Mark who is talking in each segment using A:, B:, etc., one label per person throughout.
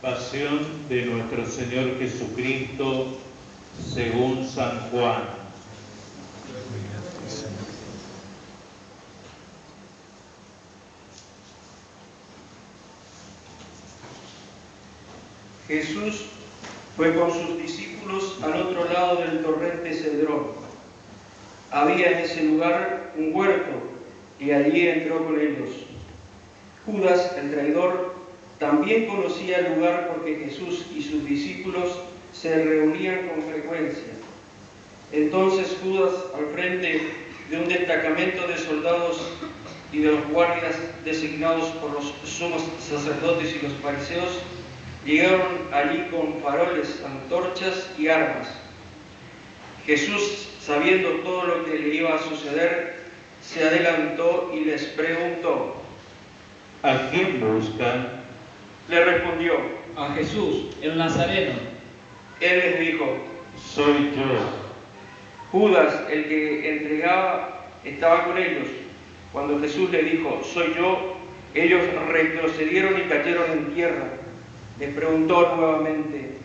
A: Pasión de nuestro Señor Jesucristo según San Juan.
B: Jesús fue con sus discípulos al otro lado del torrente Cedrón. Había en ese lugar un huerto y allí entró con ellos. Judas, el traidor, también conocía el lugar porque Jesús y sus discípulos se reunían con frecuencia. Entonces Judas, al frente de un destacamento de soldados y de los guardias designados por los sumos sacerdotes y los fariseos, llegaron allí con faroles, antorchas y armas. Jesús, sabiendo todo lo que le iba a suceder, se adelantó y les preguntó:
A: ¿A quién buscan?
B: Le respondió:
C: A Jesús, el Nazareno.
B: Él les dijo:
A: Soy yo.
B: Judas, el que entregaba, estaba con ellos. Cuando Jesús le dijo: soy yo, ellos retrocedieron y cayeron en tierra. Les preguntó nuevamente: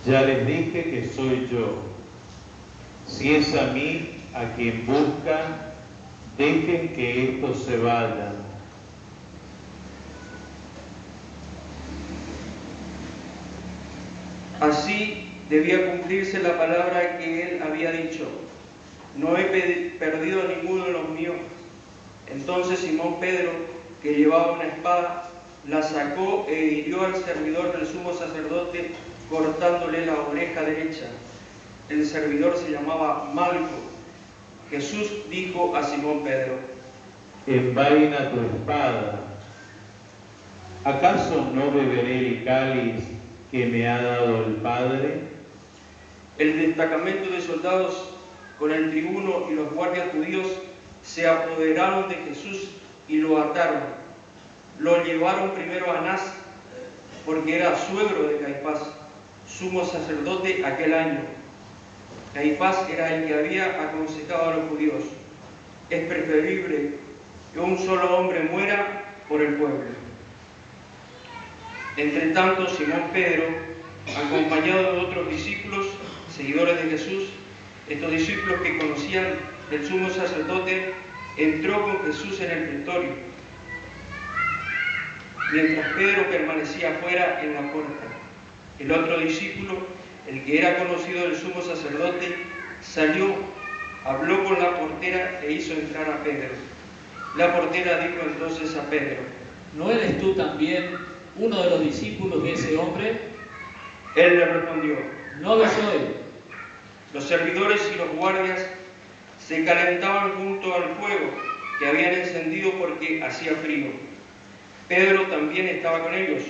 A: Ya les dije que soy yo. Si es a mí a quien buscan, dejen que estos se vayan.
B: Así debía cumplirse la palabra que él había dicho: no he perdido a ninguno de los míos. Entonces Simón Pedro, que llevaba una espada, la sacó e hirió al servidor del sumo sacerdote, cortándole la oreja derecha. El servidor se llamaba Malco. Jesús dijo a Simón Pedro:
A: Envaina tu espada. ¿Acaso no beberé el cáliz que me ha dado el Padre?
B: El destacamento de soldados con el tribuno y los guardias judíos se apoderaron de Jesús y lo ataron. Lo llevaron primero a Anás, porque era suegro de Caifás, sumo sacerdote aquel año. Caifás era el que había aconsejado a los judíos: es preferible que un solo hombre muera por el pueblo. Entre tanto, Simón Pedro, acompañado de otros discípulos, seguidores de Jesús, estos discípulos que conocían del sumo sacerdote, entró con Jesús en el pretorio, mientras Pedro permanecía afuera en la puerta. El otro discípulo, el que era conocido del sumo sacerdote, salió, habló con la portera e hizo entrar a Pedro. La portera dijo entonces a Pedro:
C: ¿No eres tú también uno de los discípulos de ese hombre?
B: Él le respondió:
C: No lo soy.
B: Los servidores y los guardias se calentaban junto al fuego que habían encendido porque hacía frío. Pedro también estaba con ellos,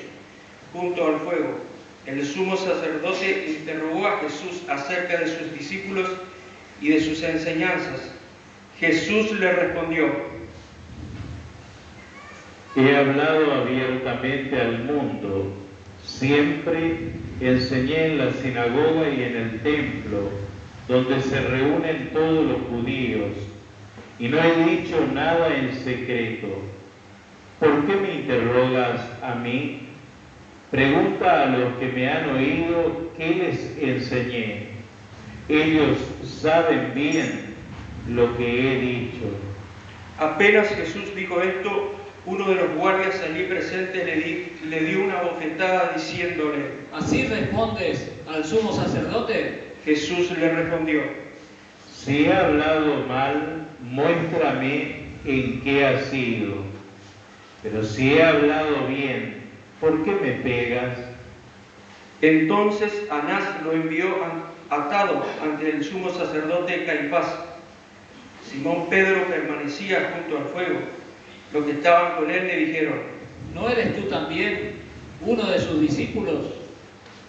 B: junto al fuego. El sumo sacerdote interrogó a Jesús acerca de sus discípulos y de sus enseñanzas. Jesús le respondió:
A: He hablado abiertamente al mundo. Siempre enseñé en la sinagoga y en el templo, donde se reúnen todos los judíos, y no he dicho nada en secreto. ¿Por qué me interrogas a mí? Pregunta a los que me han oído qué les enseñé. Ellos saben bien lo que he dicho.
B: Apenas Jesús dijo esto, uno de los guardias allí presentes le dio una bofetada diciéndole:
C: ¿Así respondes al sumo sacerdote?
B: Jesús le respondió:
A: Si he hablado mal, muéstrame en qué ha sido. Pero si he hablado bien, ¿por qué me pegas?
B: Entonces Anás lo envió atado ante el sumo sacerdote Caifás. Simón Pedro permanecía junto al fuego. Los que estaban con él le dijeron:
C: ¿No eres tú también uno de sus discípulos?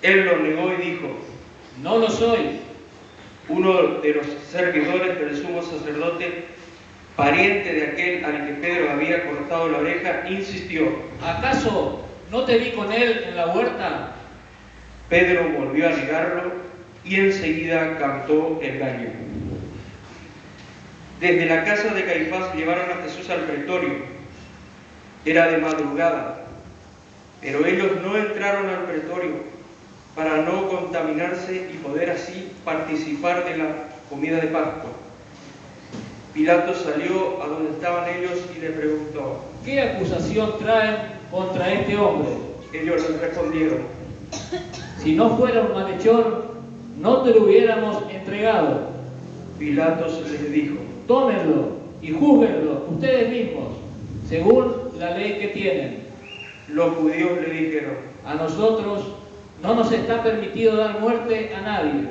B: Él lo negó y dijo:
C: No lo soy.
B: Uno de los servidores del sumo sacerdote, pariente de aquel al que Pedro había cortado la oreja, insistió:
C: ¿Acaso no te vi con él en la huerta?
B: Pedro volvió a negarlo y enseguida cantó el gallo. Desde la casa de Caifás llevaron a Jesús al pretorio. Era de madrugada, pero ellos no entraron al pretorio para no contaminarse y poder así participar de la comida de Pascua. Pilato salió a donde estaban ellos y le preguntó:
C: ¿qué acusación traen contra este hombre?
B: Ellos le respondieron:
C: Si no fuera un malhechor, no te lo hubiéramos entregado.
B: Pilatos les dijo:
C: Tómenlo y júzguenlo ustedes mismos, según la ley que tienen.
B: Los judíos le dijeron:
C: A nosotros no nos está permitido dar muerte a nadie.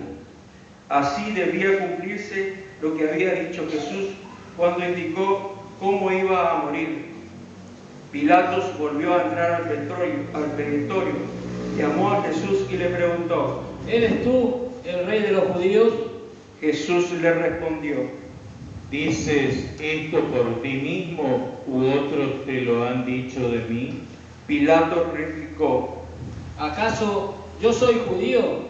B: así debía cumplirse lo que había dicho Jesús cuando indicó cómo iba a morir. Pilatos volvió a entrar al pretorio, llamó a Jesús y le preguntó:
C: ¿Eres tú el rey de los judíos?
B: Jesús le respondió:
A: ¿dices esto por ti mismo u otros te lo han dicho de mí?
B: Pilato replicó:
C: ¿Acaso yo soy judío?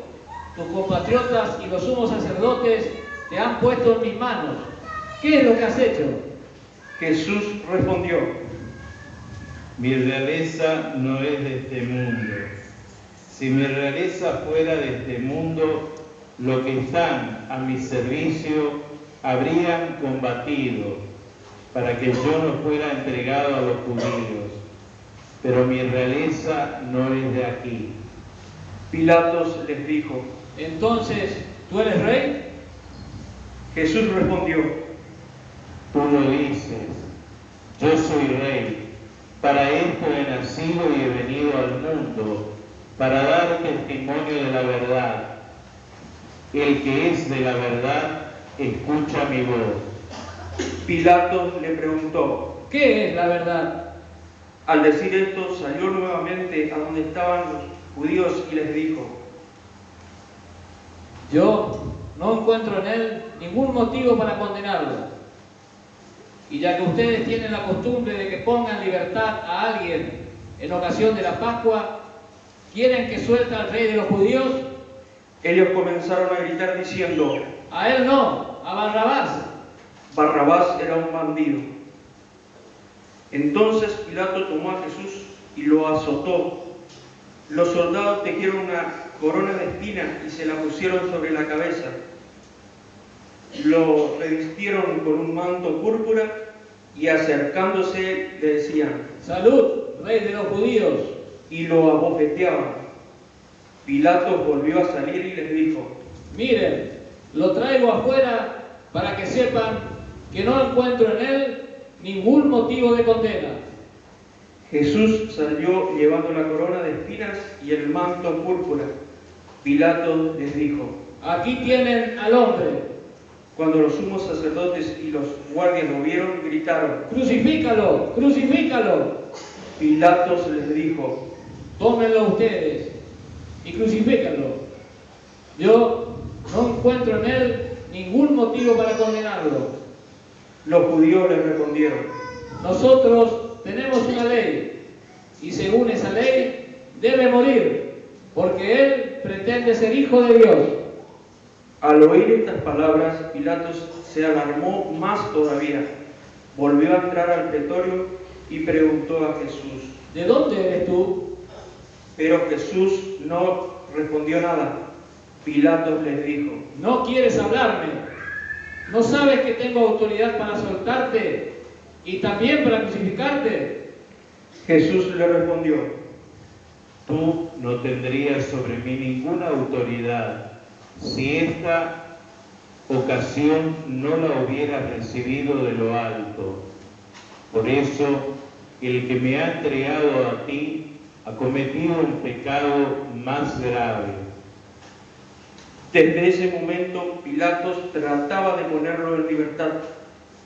C: Tus compatriotas y los sumos sacerdotes te han puesto en mis manos. ¿Qué es lo que has hecho?
B: Jesús respondió:
A: Mi realeza no es de este mundo. Si mi realeza fuera de este mundo, los que están a mi servicio habrían combatido para que yo no fuera entregado a los judíos. Pero mi realeza no es de aquí.
B: Pilatos les dijo:
C: Entonces, ¿tú eres rey?
B: Jesús respondió:
A: Tú lo dices, yo soy rey. Para esto he nacido y he venido al mundo, para dar testimonio de la verdad. El que es de la verdad, escucha mi voz.
B: Pilatos le preguntó:
C: ¿Qué es la verdad?
B: Al decir esto, salió nuevamente a donde estaban los judíos y les dijo:
C: Yo no encuentro en él ningún motivo para condenarlo. Y ya que ustedes tienen la costumbre de que pongan libertad a alguien en ocasión de la Pascua, ¿quieren que suelte al rey de los judíos?
B: Ellos comenzaron a gritar diciendo:
C: A él no, a Barrabás.
B: Barrabás era un bandido. Entonces Pilato tomó a Jesús y lo azotó. Los soldados tejieron una corona de espinas y se la pusieron sobre la cabeza. Lo revistieron con un manto púrpura y acercándose le decían:
C: Salud, rey de los judíos.
B: y lo abofeteaban. Pilato volvió a salir y les dijo:
C: Miren, lo traigo afuera para que sepan que no encuentro en él ningún motivo de condena.
B: Jesús salió llevando la corona de espinas y el manto púrpura. Pilato les dijo:
C: Aquí tienen al hombre.
B: Cuando los sumos sacerdotes y los guardias lo vieron, gritaron:
C: Crucifícalo, crucifícalo.
B: Pilatos les dijo:
C: Tómenlo ustedes y crucifícanlo. Yo no encuentro en él ningún motivo para condenarlo.
B: Los judíos le respondieron:
C: Nosotros tenemos una ley y según esa ley debe morir porque él pretende ser hijo de Dios.
B: Al oír estas palabras, Pilatos se alarmó más todavía. Volvió a entrar al pretorio y preguntó a Jesús:
C: ¿De dónde eres tú?
B: Pero Jesús no respondió nada. Pilatos les dijo:
C: ¿No quieres hablarme? ¿No sabes que tengo autoridad para soltarte y también para crucificarte?
B: Jesús le respondió:
A: Tú no tendrías sobre mí ninguna autoridad si esta ocasión no la hubieras recibido de lo alto. Por eso, el que me ha entregado a ti ha cometido un pecado más grave.
B: Desde ese momento Pilatos trataba de ponerlo en libertad,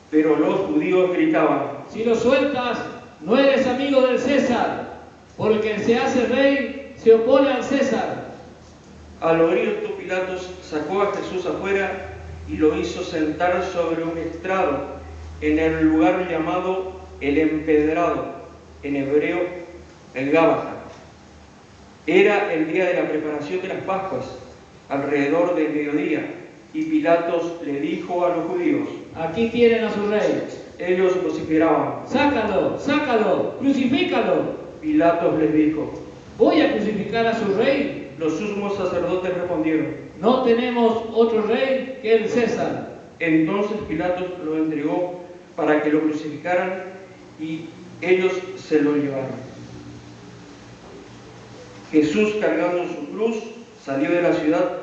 B: pero los judíos gritaban:
C: Si lo sueltas, no eres amigo del César, porque el que se hace rey se opone al César.
B: Al oír esto, Pilatos sacó a Jesús afuera y lo hizo sentar sobre un estrado en el lugar llamado el Empedrado, en hebreo el Gábata. Era el día de la preparación de las Pascuas, alrededor del mediodía. Y Pilatos le dijo a los judíos:
C: aquí tienen a su rey.
B: Ellos vociferaban.
C: Sácalo, sácalo, crucifícalo.
B: Pilatos les dijo:
C: ¿Voy a crucificar a su rey?
B: Los sumos sacerdotes respondieron:
C: No tenemos otro rey que el César.
B: Entonces Pilatos lo entregó para que lo crucificaran y ellos se lo llevaron. Jesús, cargando su cruz, salió de la ciudad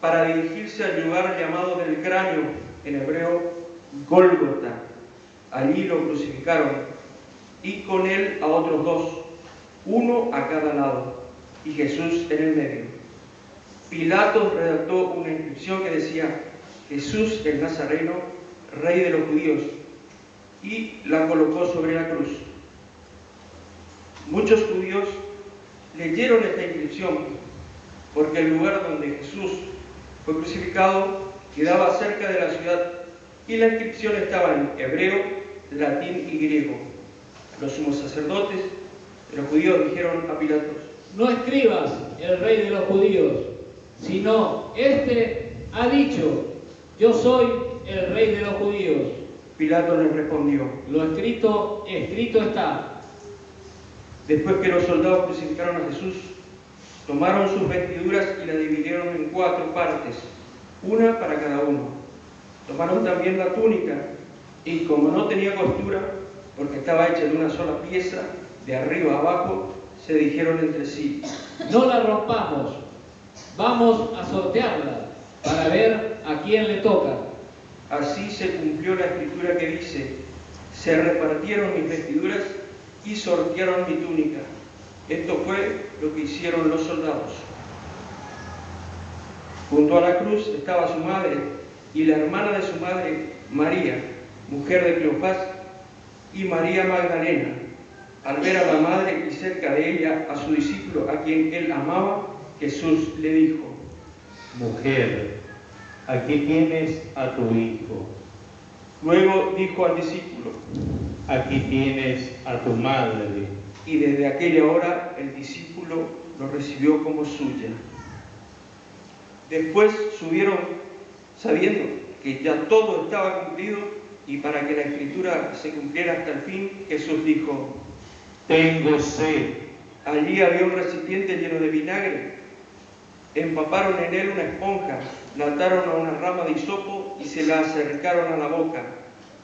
B: para dirigirse al lugar llamado del cráneo, en hebreo Gólgota. Allí lo crucificaron y con él a otros dos, uno a cada lado, y Jesús en el medio. Pilatos redactó una inscripción que decía: Jesús el Nazareno, Rey de los judíos, y la colocó sobre la cruz. Muchos judíos leyeron esta inscripción porque el lugar donde Jesús fue crucificado quedaba cerca de la ciudad y la inscripción estaba en hebreo, latín y griego. Los sumos sacerdotes de los judíos dijeron a Pilatos:
C: no escribas el rey de los judíos, sino este ha dicho: yo soy el rey de los judíos.
B: Pilato les respondió:
C: lo escrito, escrito está.
B: Después que los soldados crucificaron a Jesús, tomaron sus vestiduras y las dividieron en 4 partes, una para cada uno. Tomaron también la túnica y, como no tenía costura, porque estaba hecha de una sola pieza, de arriba a abajo, se dijeron entre sí:
C: no la rompamos, vamos a sortearla para ver a quién le toca.
B: Así se cumplió la escritura que dice: se repartieron mis vestiduras y sortearon mi túnica. Esto fue lo que hicieron los soldados. Junto a la cruz estaba su madre y la hermana de su madre, María, mujer de Cleofás, y María Magdalena. Al ver a la madre y cerca de ella a su discípulo, a quien él amaba, Jesús le dijo:
A: mujer, aquí tienes a tu hijo.
B: Luego dijo al discípulo:
A: aquí tienes a tu madre.
B: Y desde aquella hora el discípulo lo recibió como suya. Después subieron, sabiendo que ya todo estaba cumplido, y para que la escritura se cumpliera hasta el fin, Jesús dijo:
A: tengo sed.
B: Allí había un recipiente lleno de vinagre. Empaparon en él una esponja, la ataron a una rama de hisopo y se la acercaron a la boca.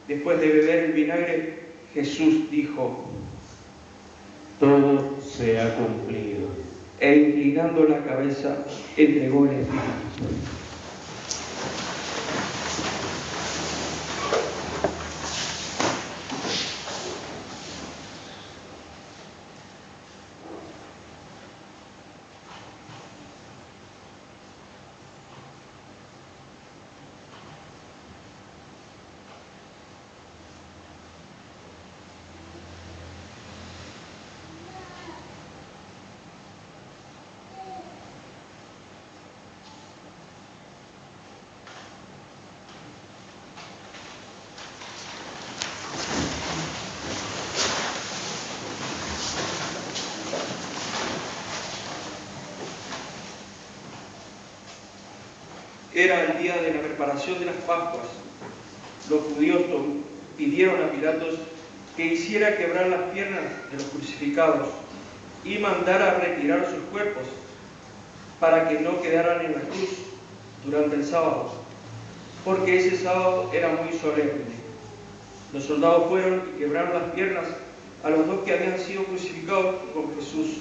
B: Después de beber el vinagre, Jesús dijo:
A: todo se ha cumplido.
B: E inclinando la cabeza, entregó el espíritu. Era el día de la preparación de las Pascuas. Los judíos pidieron a Pilatos que hiciera quebrar las piernas de los crucificados y mandara retirar sus cuerpos para que no quedaran en la cruz durante el sábado, porque ese sábado era muy solemne. Los soldados fueron y quebraron las piernas a los 2 que habían sido crucificados con Jesús.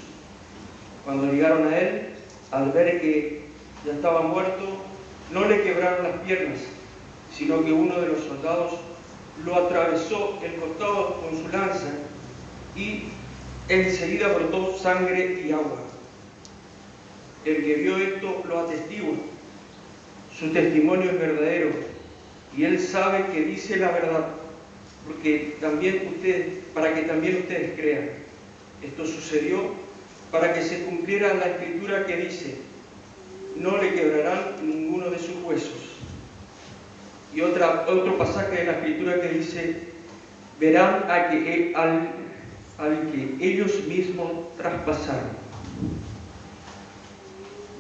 B: Cuando llegaron a él, al ver que ya estaba muerto, no le quebraron las piernas, sino que uno de los soldados lo atravesó el costado con su lanza y enseguida brotó sangre y agua. El que vio esto lo atestigua. Su testimonio es verdadero y él sabe que dice la verdad, para que también ustedes crean. Esto sucedió para que se cumpliera la escritura que dice: no le quebrarán ninguno de sus huesos. Y otro pasaje de la escritura que dice: verán al que ellos mismos traspasaron.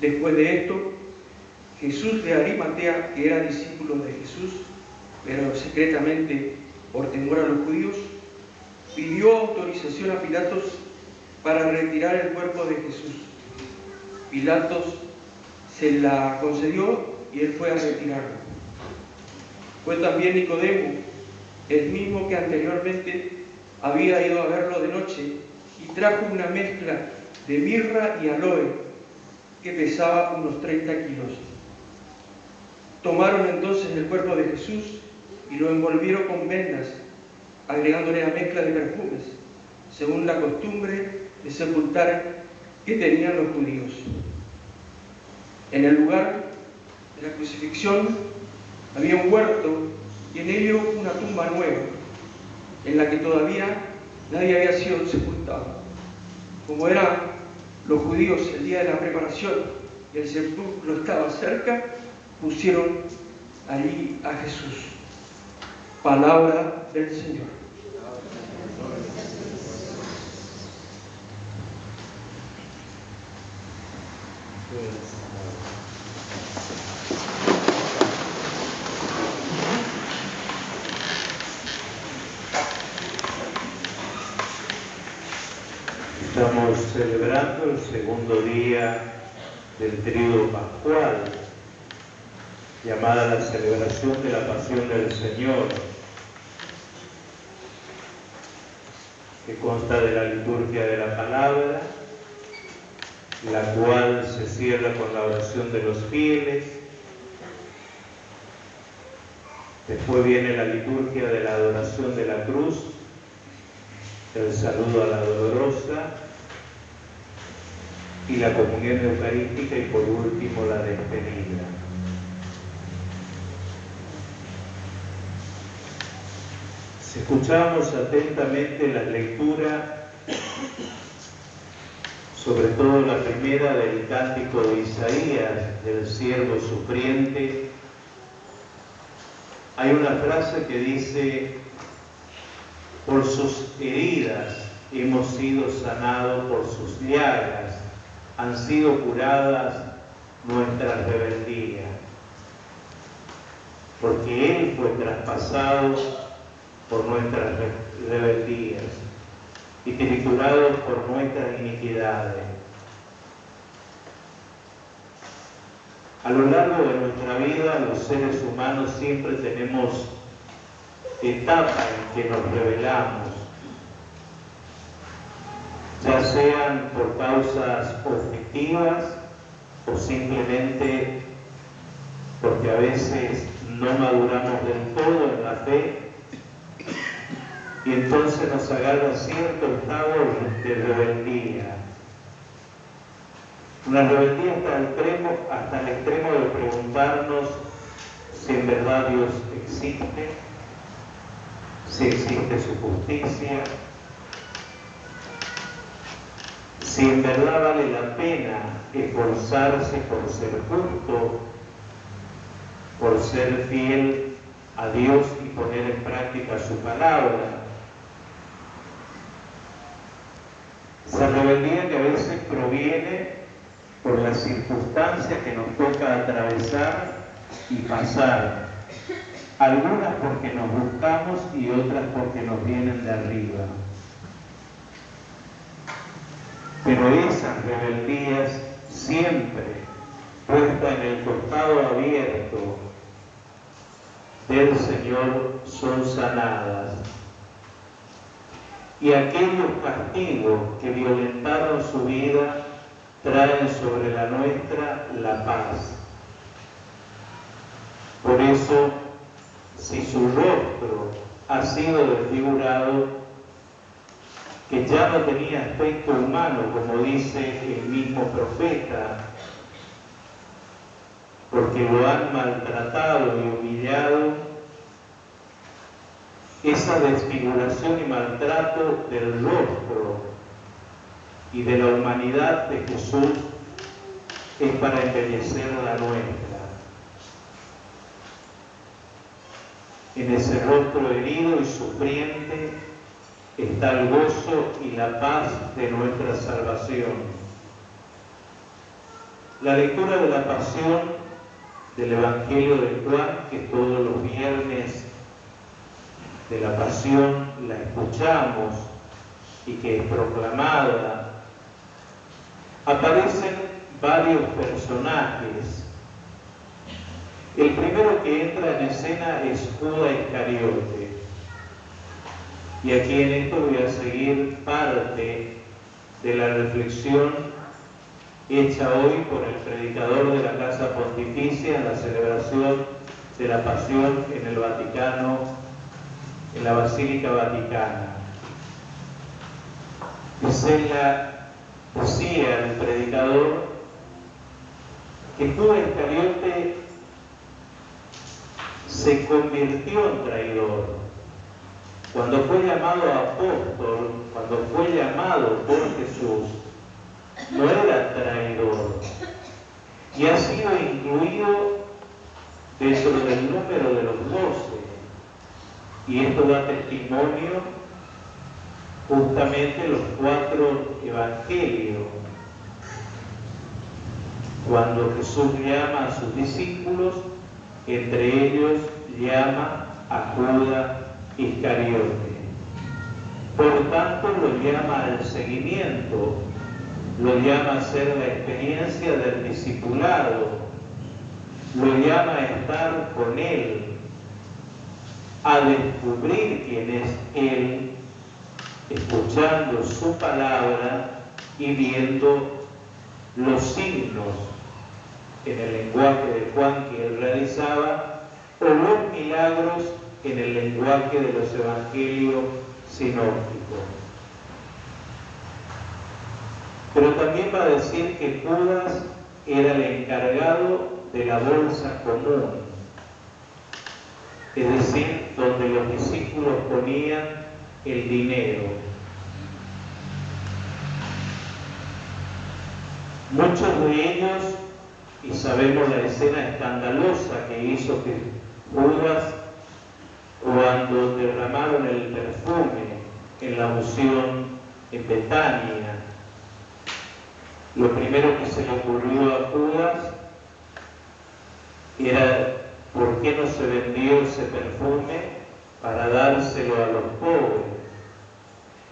B: Después de esto, Jesús de Arimatea, que era discípulo de Jesús, pero secretamente por temor a los judíos, pidió autorización a Pilatos para retirar el cuerpo de Jesús. Pilatos se la concedió y él fue a retirarlo. Fue también Nicodemo, el mismo que anteriormente había ido a verlo de noche, y trajo una mezcla de mirra y aloe que pesaba unos 30 kilos. Tomaron entonces el cuerpo de Jesús y lo envolvieron con vendas, agregándole la mezcla de perfumes, según la costumbre de sepultar que tenían los judíos. En el lugar de la crucifixión había un huerto y en ello una tumba nueva, en la que todavía nadie había sido sepultado. Como eran los judíos el día de la preparación y el sepulcro estaba cerca, pusieron allí a Jesús. Palabra del Señor.
A: Estamos celebrando el segundo día del tríodo pascual, llamada la celebración de la Pasión del Señor, que consta de la liturgia de la palabra, la cual se cierra con la oración de los fieles. Después viene la liturgia de la adoración de la cruz, el saludo a la dolorosa y la comunión eucarística, y por último la despedida. Si escuchamos atentamente las lecturas, sobre todo la primera del cántico de Isaías, del siervo sufriente, hay una frase que dice: por sus heridas hemos sido sanados, por sus llagas han sido curadas nuestras rebeldías. Porque Él fue traspasado por nuestras rebeldías y triturado por nuestras iniquidades. A lo largo de nuestra vida, los seres humanos siempre tenemos etapas en que nos rebelamos, ya sean por causas objetivas o simplemente porque a veces no maduramos del todo en la fe, y entonces nos agarra cierto estado de rebeldía. Una rebeldía hasta el extremo de preguntarnos si en verdad Dios existe, si existe su justicia, si en verdad vale la pena esforzarse por ser justo, por ser fiel a Dios y poner en práctica su palabra. Esa rebeldía que a veces proviene por las circunstancias que nos toca atravesar y pasar, algunas porque nos buscamos y otras porque nos vienen de arriba. Pero esas rebeldías siempre puestas en el costado abierto del Señor son sanadas. Y aquellos castigos que violentaron su vida traen sobre la nuestra la paz. Por eso, si su rostro ha sido desfigurado, que ya no tenía aspecto humano, como dice el mismo profeta, porque lo han maltratado y humillado, esa desfiguración y maltrato del rostro y de la humanidad de Jesús es para embellecer la nuestra. En ese rostro herido y sufriente está el gozo y la paz de nuestra salvación. La lectura de la Pasión del Evangelio de Juan, que todos los viernes de la Pasión la escuchamos y que es proclamada, aparecen varios personajes. El primero que entra en escena es Judas Iscariote. Y aquí en esto voy a seguir parte de la reflexión hecha hoy por el predicador de la Casa Pontificia en la celebración de la Pasión en el Vaticano, en la Basílica Vaticana. Decía el predicador que Judas Iscariote se convirtió en traidor. Cuando fue llamado apóstol, cuando fue llamado por Jesús, no era traidor. Y ha sido incluido dentro del número de los 12. Y esto da testimonio justamente los 4 evangelios. Cuando Jesús llama a sus discípulos, entre ellos llama a Judas Iscariote. Por tanto, lo llama al seguimiento, lo llama a hacer la experiencia del discipulado, lo llama a estar con Él, a descubrir quién es Él, escuchando su palabra y viendo los signos en el lenguaje de Juan que Él realizaba, o los milagros en el lenguaje de los evangelios sinópticos. Pero también va a decir que Judas era el encargado de la bolsa común, es decir, donde los discípulos ponían el dinero. Muchos de ellos, y sabemos la escena escandalosa que hizo que Judas, cuando derramaron el perfume en la unción en Betania, lo primero que se le ocurrió a Judas era ¿por qué no se vendió ese perfume para dárselo a los pobres?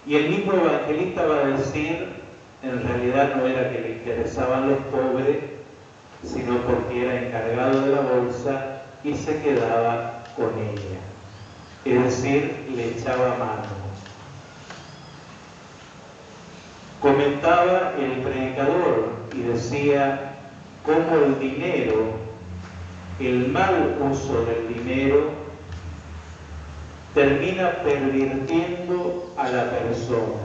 A: Y el mismo evangelista va a decir, en realidad no era que le interesaban los pobres, sino porque era encargado de la bolsa y se quedaba con ella. Es decir, le echaba mano. Comentaba el predicador y decía cómo el dinero, el mal uso del dinero, termina pervirtiendo a la persona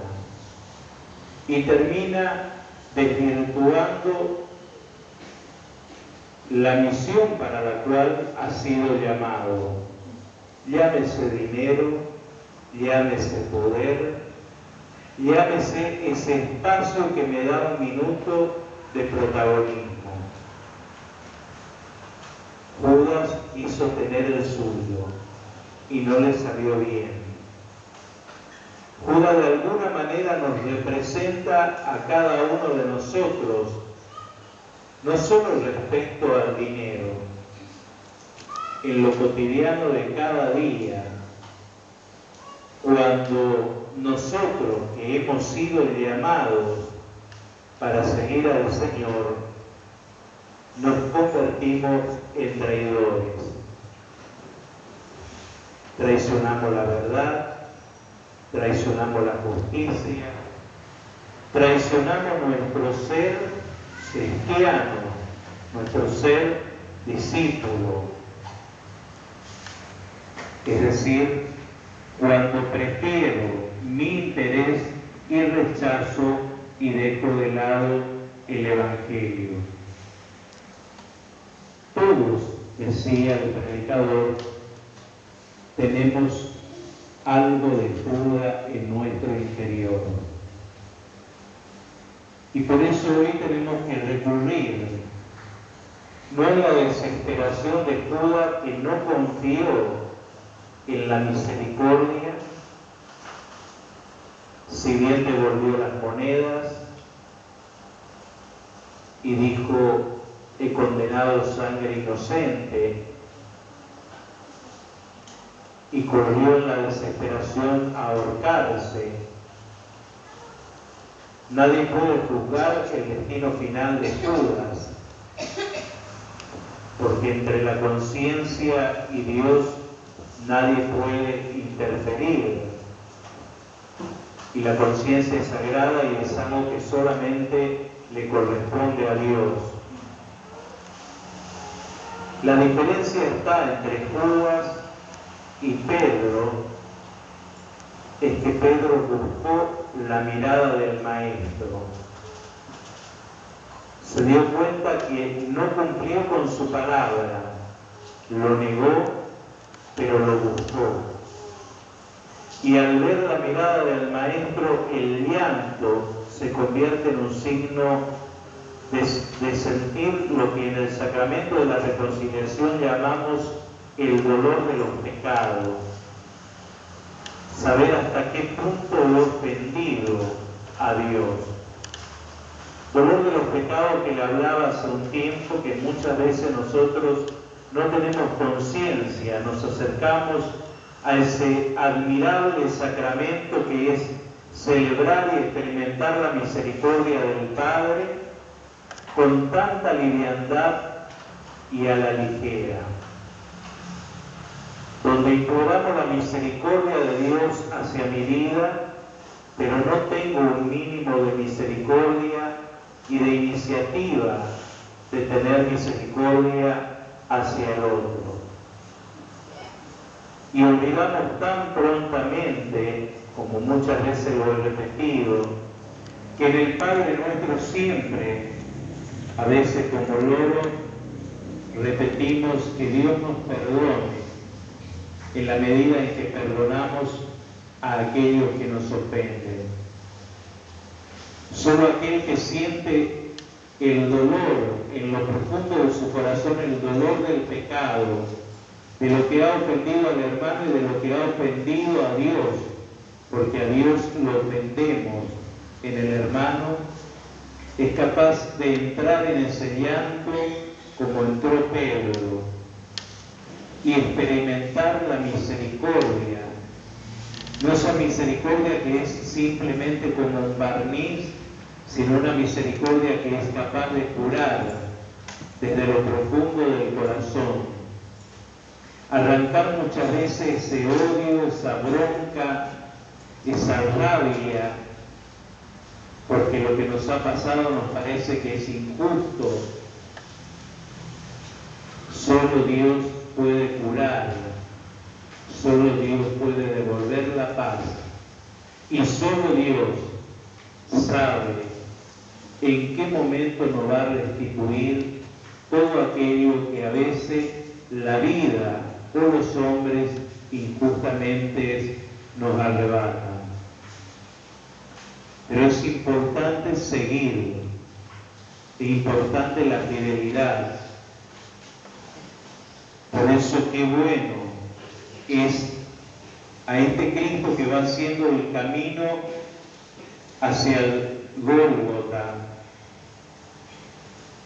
A: y termina desvirtuando la misión para la cual ha sido llamado. Llámese dinero, llámese poder, llámese ese espacio que me da un minuto de protagonismo. Judas quiso tener el suyo y no le salió bien. Judas de alguna manera nos representa a cada uno de nosotros, no solo respecto al dinero, en lo cotidiano de cada día, cuando nosotros que hemos sido llamados para seguir al Señor, nos convertimos en traidores. Traicionamos la verdad, traicionamos la justicia, traicionamos nuestro ser cristiano, nuestro ser discípulo. Es decir, cuando prefiero mi interés y rechazo y dejo de lado el Evangelio. Todos, decía el predicador, tenemos algo de Judas en nuestro interior. Y por eso hoy tenemos que recurrir, no en la desesperación de Judas que no confió en la misericordia, si bien devolvió las monedas y dijo, he condenado sangre inocente, y corrió en la desesperación a ahorcarse. Nadie puede juzgar el destino final de Judas, porque entre la conciencia y Dios nadie puede interferir. Y la conciencia es sagrada y es algo que solamente le corresponde a Dios. La diferencia está entre Judas y Pedro, es que Pedro buscó la mirada del Maestro. Se dio cuenta que no cumplió con su palabra, lo negó, pero lo buscó. Y al ver la mirada del Maestro, el llanto se convierte en un signo de sentir lo que en el sacramento de la reconciliación llamamos el dolor de los pecados. Saber hasta qué punto he ofendido a Dios. Dolor de los pecados que le hablaba hace un tiempo, que muchas veces nosotros no tenemos conciencia, nos acercamos a ese admirable sacramento que es celebrar y experimentar la misericordia del Padre con tanta liviandad y a la ligera, donde imploramos la misericordia de Dios hacia mi vida, pero no tengo un mínimo de misericordia y de iniciativa de tener misericordia hacia el otro. Y olvidamos tan prontamente, como muchas veces lo he repetido, que en el Padre Nuestro siempre, a veces como loro, repetimos que Dios nos perdone en la medida en que perdonamos a aquellos que nos ofenden. Solo aquel que siente el dolor en lo profundo de su corazón, el dolor del pecado, de lo que ha ofendido al hermano y de lo que ha ofendido a Dios, porque a Dios lo ofendemos en el hermano, es capaz de entrar en ese llanto como entró Pedro y experimentar la misericordia. No esa misericordia que es simplemente como un barniz, sino una misericordia que es capaz de curar desde lo profundo del corazón. Arrancar muchas veces ese odio, esa bronca, esa rabia, porque lo que nos ha pasado nos parece que es injusto. Solo Dios puede curar, solo Dios puede devolver la paz, y solo Dios sabe en qué momento nos va a restituir todo aquello que a veces la vida o los hombres injustamente nos arrebatan. Pero es importante seguir, es importante la fidelidad. Por eso qué bueno es a este Cristo que va haciendo el camino hacia el Gólgota,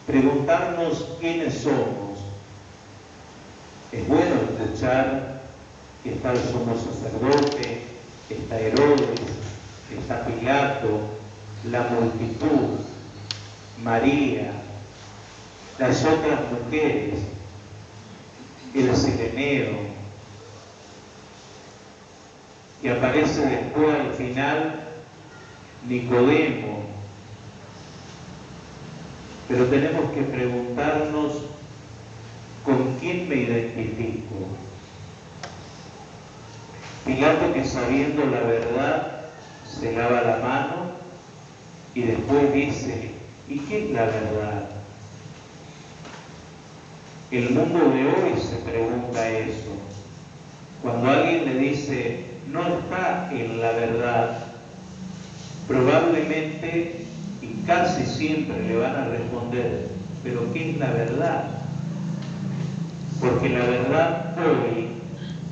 A: preguntarnos quiénes somos. Es bueno escuchar que está el sumo sacerdote, está Herodes, está Pilato, la multitud, María, las otras mujeres, el Cireneo, que aparece después al final Nicodemo. Pero tenemos que preguntarnos con quién me identifico. Pilato, que sabiendo la verdad se lava la mano y después dice, ¿y qué es la verdad? El mundo de hoy se pregunta eso. Cuando alguien le dice, no está en la verdad, probablemente y casi siempre le van a responder, ¿pero qué es la verdad? Porque la verdad hoy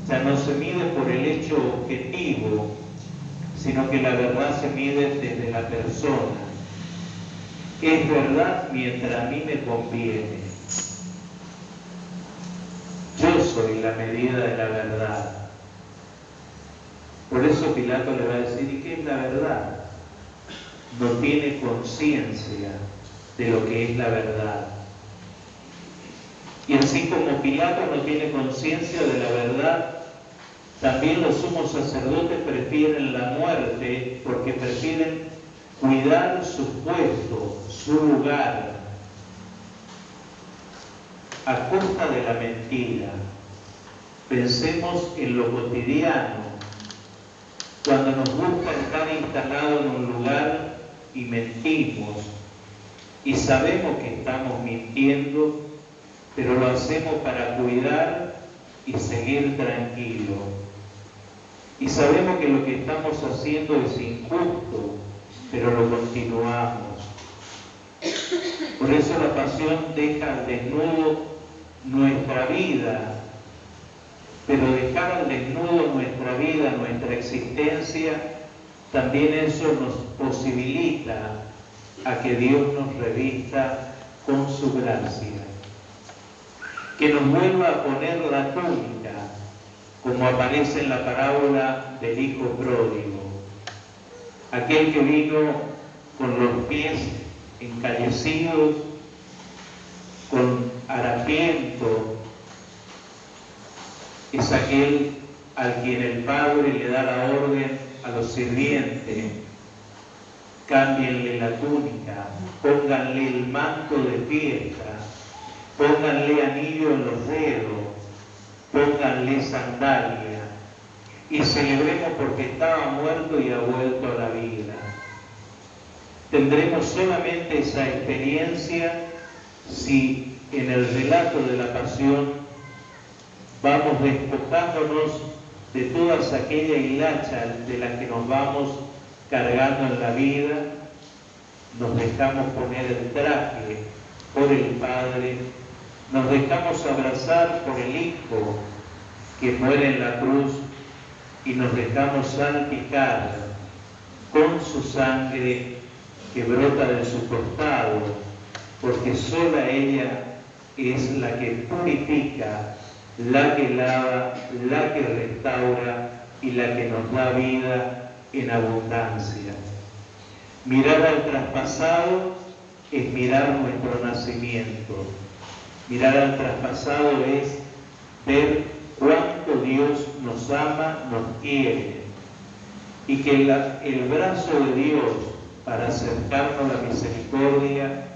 A: ya no se mide por el hecho objetivo, sino que la verdad se mide desde la persona. es verdad mientras a mí me conviene. Yo soy la medida de la verdad. Por eso Pilato le va a decir, ¿y qué es la verdad? No tiene conciencia de lo que es la verdad. Y así como Pilato no tiene conciencia de la verdad, también los sumos sacerdotes prefieren la muerte porque prefieren cuidar su puesto, su lugar, a costa de la mentira. Pensemos en lo cotidiano, cuando nos gusta estar instalados en un lugar y mentimos, y sabemos que estamos mintiendo, pero lo hacemos para cuidar y seguir tranquilos. Y sabemos que lo que estamos haciendo es injusto, pero lo continuamos. Por eso la pasión deja al desnudo nuestra vida, pero dejar al desnudo nuestra vida, nuestra existencia, también eso nos posibilita a que Dios nos revista con su gracia. Que nos vuelva a poner la túnica, como aparece en la parábola del hijo pródigo. Aquel que vino con los pies encallecidos, con harapiento, es aquel al quien el Padre le da la orden a los sirvientes: cámbienle la túnica, pónganle el manto de fiesta, pónganle anillo en los dedos, pónganle sandalia, y celebremos porque estaba muerto y ha vuelto a la vida. Tendremos solamente esa experiencia si en el relato de la pasión vamos despojándonos de todas aquellas hilachas de las que nos vamos cargando en la vida, nos dejamos poner el traje por el Padre, nos dejamos abrazar por el Hijo que muere en la cruz y nos dejamos salpicar con su sangre que brota de su costado, porque sola ella es la que purifica, la que lava, la que restaura y la que nos da vida en abundancia. Mirar al traspasado es mirar nuestro nacimiento. Mirar al traspasado es ver cuánto Dios nos ama, nos quiere, y que el brazo de Dios para acercarnos a la misericordia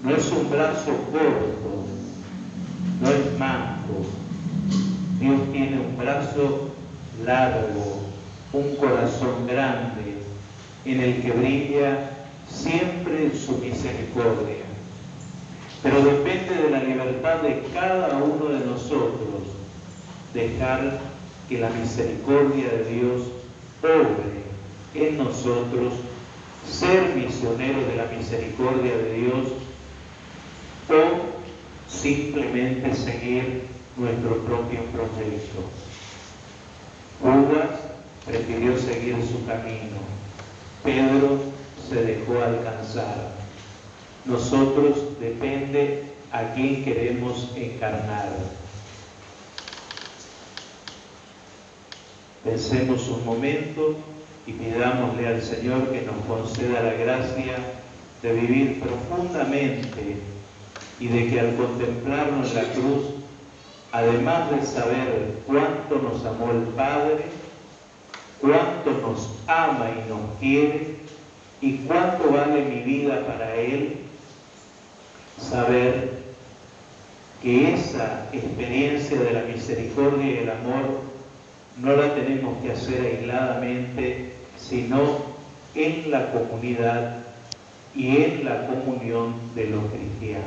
A: no es un brazo corto, no es manco. Dios tiene un brazo largo, un corazón grande, en el que brilla siempre su misericordia. Pero depende de la libertad de cada uno de nosotros dejar que la misericordia de Dios obre en nosotros, ser misioneros de la misericordia de Dios, o simplemente seguir nuestro propio proyecto. Judas prefirió seguir su camino. Pedro se dejó alcanzar. Nosotros depende a quién queremos encarnar. Pensemos un momento y pidámosle al Señor que nos conceda la gracia de vivir profundamente y de que al contemplarnos en la cruz, además de saber cuánto nos amó el Padre, cuánto nos ama y nos quiere y cuánto vale mi vida para Él, saber que esa experiencia de la misericordia y el amor no la tenemos que hacer aisladamente, sino en la comunidad y en la comunión de los cristianos.